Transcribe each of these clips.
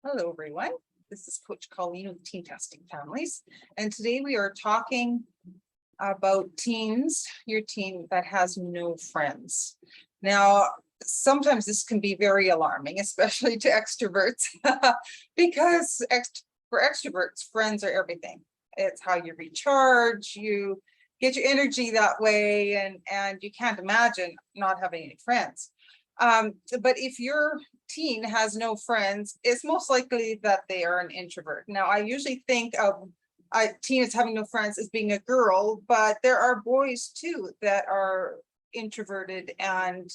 Hello, everyone. This is Coach Colleen of Teen Testing Families, and today we are talking about teens, your teen that has no friends. Now, sometimes this can be very alarming, especially to extroverts, because for extroverts, friends are everything. It's how you recharge, you get your energy that way, and you can't imagine not having any friends. But if your teen has no friends, it's most likely that they are an introvert. Now, I usually think of teen as having no friends as being a girl, but there are boys too that are introverted and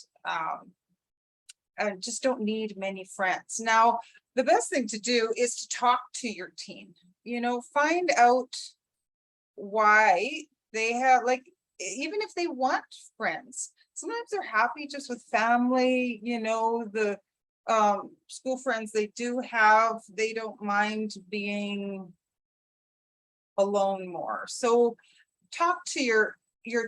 just don't need many friends. Now, the best thing to do is to talk to your teen. Find out why they have, like, even if they want friends, sometimes they're happy just with family, the school friends they do have, they don't mind being alone more. So talk to your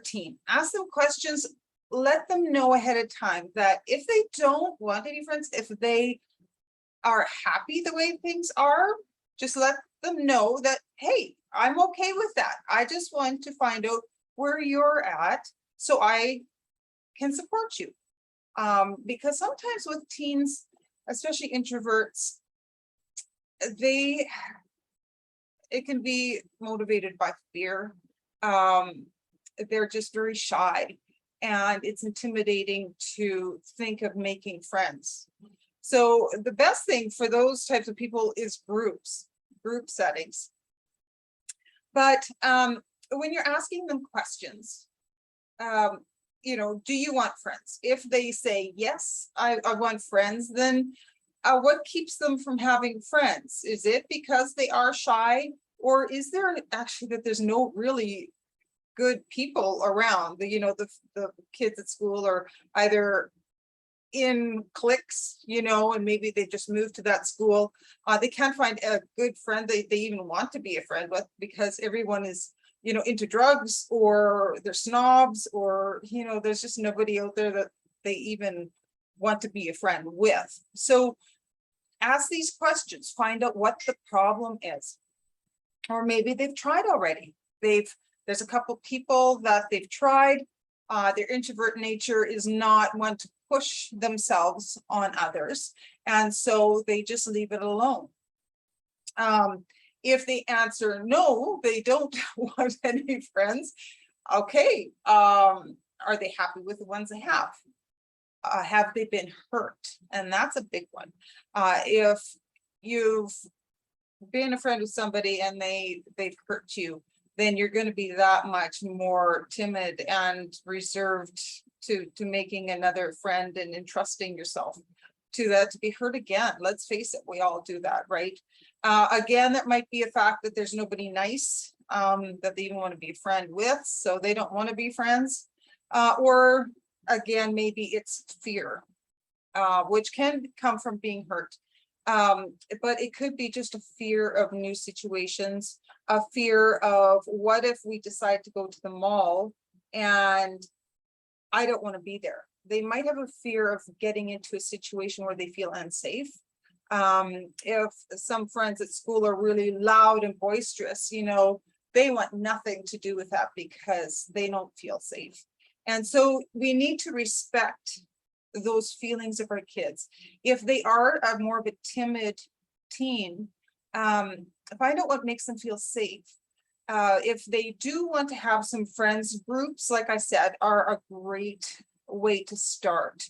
team, ask them questions, let them know ahead of time that if they don't want any friends, if they are happy the way things are, just let them know that, hey, I'm okay with that. I just want to find out where you're at so I can support you. Because sometimes with teens, especially introverts, it can be motivated by fear. They're just very shy, and it's intimidating to think of making friends. So the best thing for those types of people is group settings. But when you're asking them questions, do you want friends? If they say, yes, I want friends, then what keeps them from having friends? Is it because they are shy? Or is there actually that there's no really good people around? The kids at school are either in cliques, and maybe they just moved to that school. They can't find a good friend they even want to be a friend with, because everyone is into drugs, or they're snobs, or there's just nobody out there that they even want to be a friend with. So ask these questions, find out what the problem is. Or maybe they've tried already. There's a couple people that they've tried. Their introvert nature is not one to push themselves on others, and so they just leave it alone. If they answer no, they don't want any friends. Okay, are they happy with the ones they have? Have they been hurt? And that's a big one. If you've been a friend with somebody and they've hurt you, then you're going to be that much more timid and reserved to making another friend and entrusting yourself to that, to be hurt again. Let's face it, we all do that, right? Again, that might be a fact that there's nobody nice that they even want to be a friend with, so they don't want to be friends. Or again, maybe it's fear, which can come from being hurt. But it could be just a fear of new situations, a fear of, what if we decide to go to the mall and I don't want to be there? They might have a fear of getting into a situation where they feel unsafe. If some friends at school are really loud and boisterous, they want nothing to do with that because they don't feel safe. And so we need to respect those feelings of our kids. If they are more of a timid teen, find out what makes them feel safe. If they do want to have some friends, groups, like I said, are a great way to start.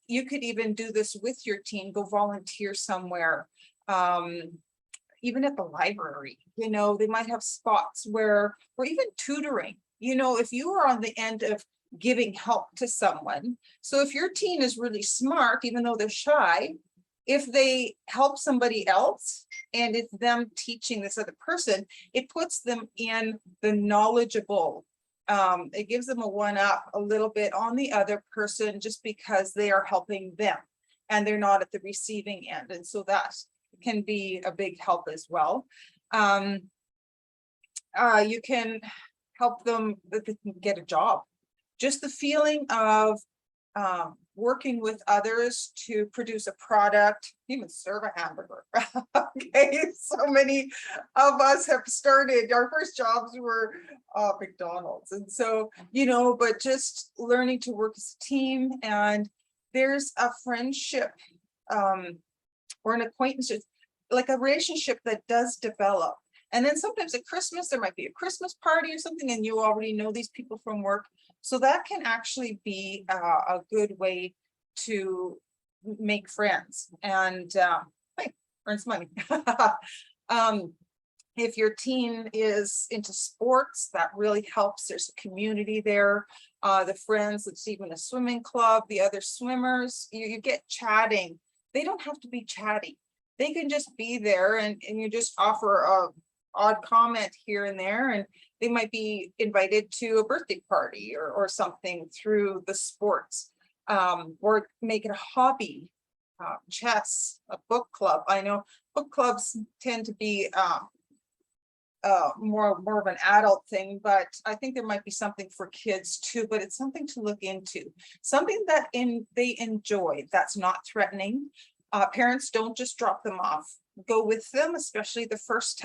You could even do this with your teen, go volunteer somewhere, even at the library. They might have spots where, or even tutoring. If you are on the end of giving help to someone, so if your teen is really smart, even though they're shy, if they help somebody else and it's them teaching this other person, it puts them in the knowledgeable. It gives them a one-up a little bit on the other person, just because they are helping them and they're not at the receiving end. And so that can be a big help as well. You can help them get a job. Just the feeling of working with others to produce a product, even serve a hamburger. Okay, so many of us have started, our first jobs were McDonald's. And so, but just learning to work as a team, and there's a friendship or an acquaintance, like a relationship that does develop. And then sometimes at Christmas, there might be a Christmas party or something, and you already know these people from work. So that can actually be a good way to make friends and earn some money. If your teen is into sports, that really helps. There's a community there. The friends, it's even a swimming club, the other swimmers, you get chatting. They don't have to be chatty. They can just be there, and you just offer a odd comment here and there, and they might be invited to a birthday party or something through the sports, or make it a hobby, chess, a book club. I know book clubs tend to be more of an adult thing, but I think there might be something for kids too. But it's something to look into, something that they enjoy, that's not threatening. Parents, don't just drop them off. Go with them, especially the first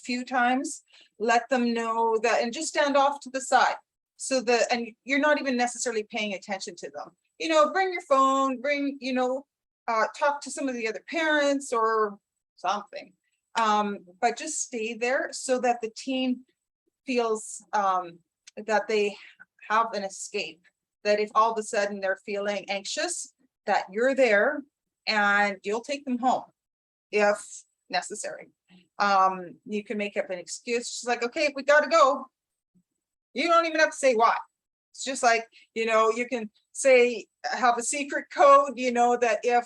few times. Let them know that, and just stand off to the side so that, and you're not even necessarily paying attention to them. Bring your phone, talk to some of the other parents or something. But just stay there so that the teen feels that they have an escape, that if all of a sudden they're feeling anxious, that you're there and you'll take them home if necessary. You can make up an excuse. It's like, okay, we got to go. You don't even have to say why. It's just like, you can say, have a secret code, that if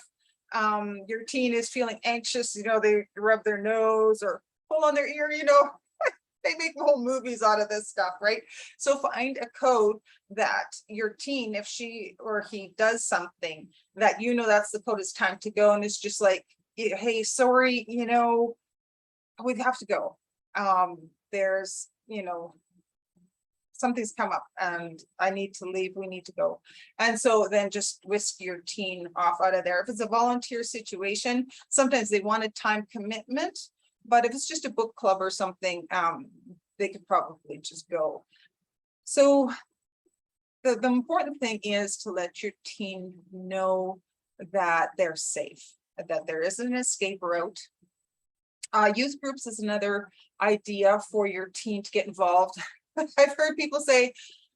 your teen is feeling anxious, they rub their nose or pull on their ear, they make whole movies out of this stuff, right? So find a code that your teen, if she or he does something, that that's the code, it's time to go. And it's just like, hey, sorry, we have to go. There's, something's come up and I need to leave, we need to go. And so then just whisk your teen off out of there. If it's a volunteer situation, sometimes they want a time commitment, but if it's just a book club or something, they could probably just go. So the important thing is to let your teen know that they're safe, that there is an escape route. Youth groups is another idea for your teen to get involved. I've heard people say,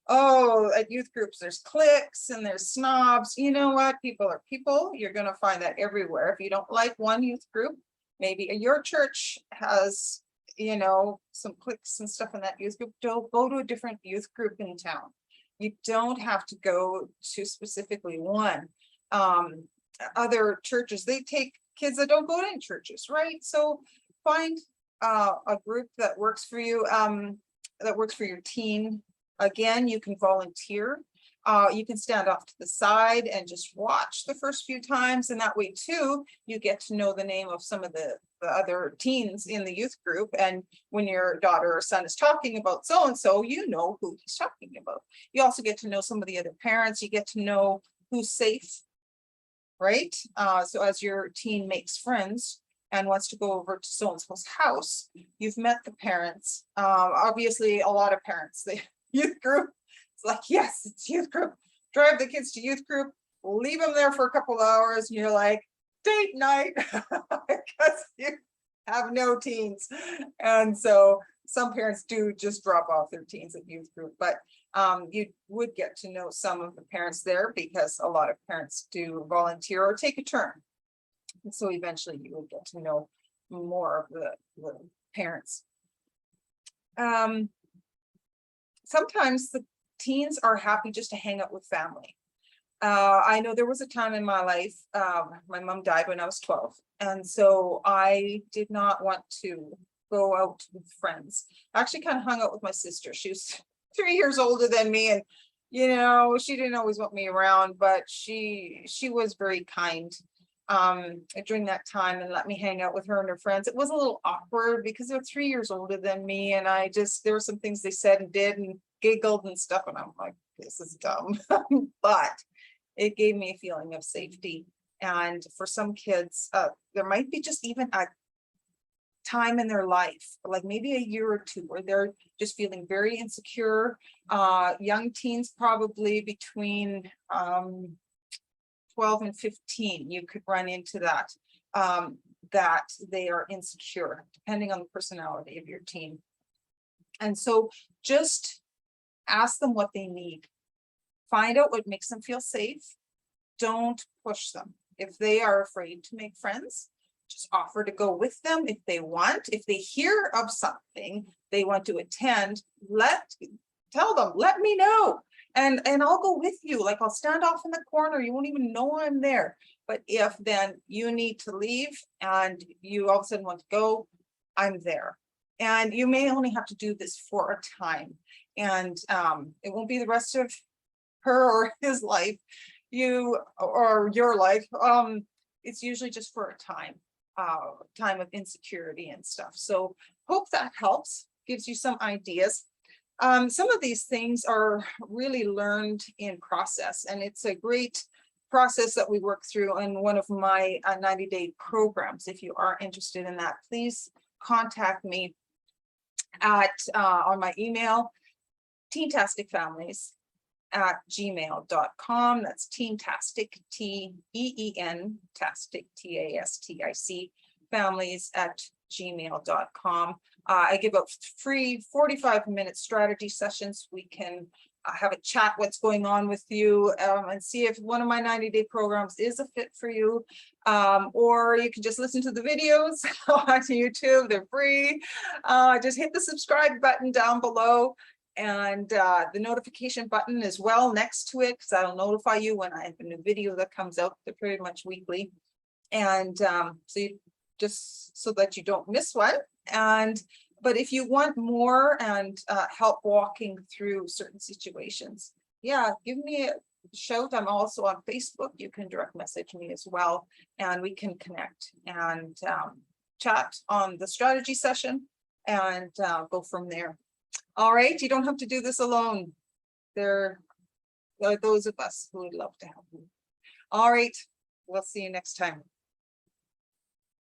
oh, at youth groups, there's cliques and there's snobs. You know what? People are people. You're going to find that everywhere. If you don't like one youth group, maybe your church has, some cliques and stuff in that youth group. Don't go to a different youth group in town. You don't have to go to specifically one. Other churches, they take kids that don't go to any churches, right? So find a group that works for you, that works for your teen. Again, you can volunteer. You can stand off to the side and just watch the first few times. And that way too, you get to know the name of some of the other teens in the youth group. And when your daughter or son is talking about so-and-so, you know who he's talking about. You also get to know some of the other parents. You get to know who's safe, right? So as your teen makes friends and wants to go over to so-and-so's house, you've met the parents. Obviously, a lot of parents, the youth group, it's like, yes, it's youth group. Drive the kids to youth group, leave them there for a couple hours, and you're like, date night, because you have no teens. And so some parents do just drop off their teens at youth group, but you would get to know some of the parents there because a lot of parents do volunteer or take a turn. And so eventually you will get to know more of the parents. Sometimes the teens are happy just to hang out with family. I know there was a time in my life, my mom died when I was 12. And so I did not want to go out with friends. I actually kind of hung out with my sister. She was 3 years older than me. And, she didn't always want me around, but she was very kind during that time and let me hang out with her and her friends. It was a little awkward because they're 3 years older than me. And there were some things they said and did and giggled and stuff. And I'm like, this is dumb. But It gave me a feeling of safety. And for some kids, there might be just even a time in their life, like maybe a year or two, where they're just feeling very insecure. Young teens, probably between 12 and 15, you could run into that, that they are insecure, depending on the personality of your teen. And so just ask them what they need. Find out what makes them feel safe. Don't push them. If they are afraid to make friends, just offer to go with them if they want. If they hear of something they want to attend, tell them, let me know. And I'll go with you. Like, I'll stand off in the corner. You won't even know I'm there. But if then you need to leave and you all of a sudden want to go, I'm there. And you may only have to do this for a time. And it won't be the rest of her or his life, or your life. It's usually just for a time of insecurity and stuff. So hope that helps, gives you some ideas. Some of these things are really learned in process, and it's a great process that we work through in one of my 90-day programs. If you are interested in that, please contact me at on my email, teentasticfamilies@gmail.com. That's teentastic, TEEN-tastic, TASTIC, families@gmail.com. I give out free 45-minute strategy sessions. We can have a chat what's going on with you, and see if one of my 90-day programs is a fit for you. Or you can just listen to the videos on YouTube. They're free. Just hit the subscribe button down below, and the notification button as well next to it, because I'll notify you when I have a new video that comes out. They're pretty much weekly. And so you just so that you don't miss one. But if you want more and help walking through certain situations, yeah, give me a shout. I'm also on Facebook. You can direct message me as well, and we can connect and chat on the strategy session and go from there. All right, you don't have to do this alone. There are those of us who would love to help you. All right, we'll see you next time.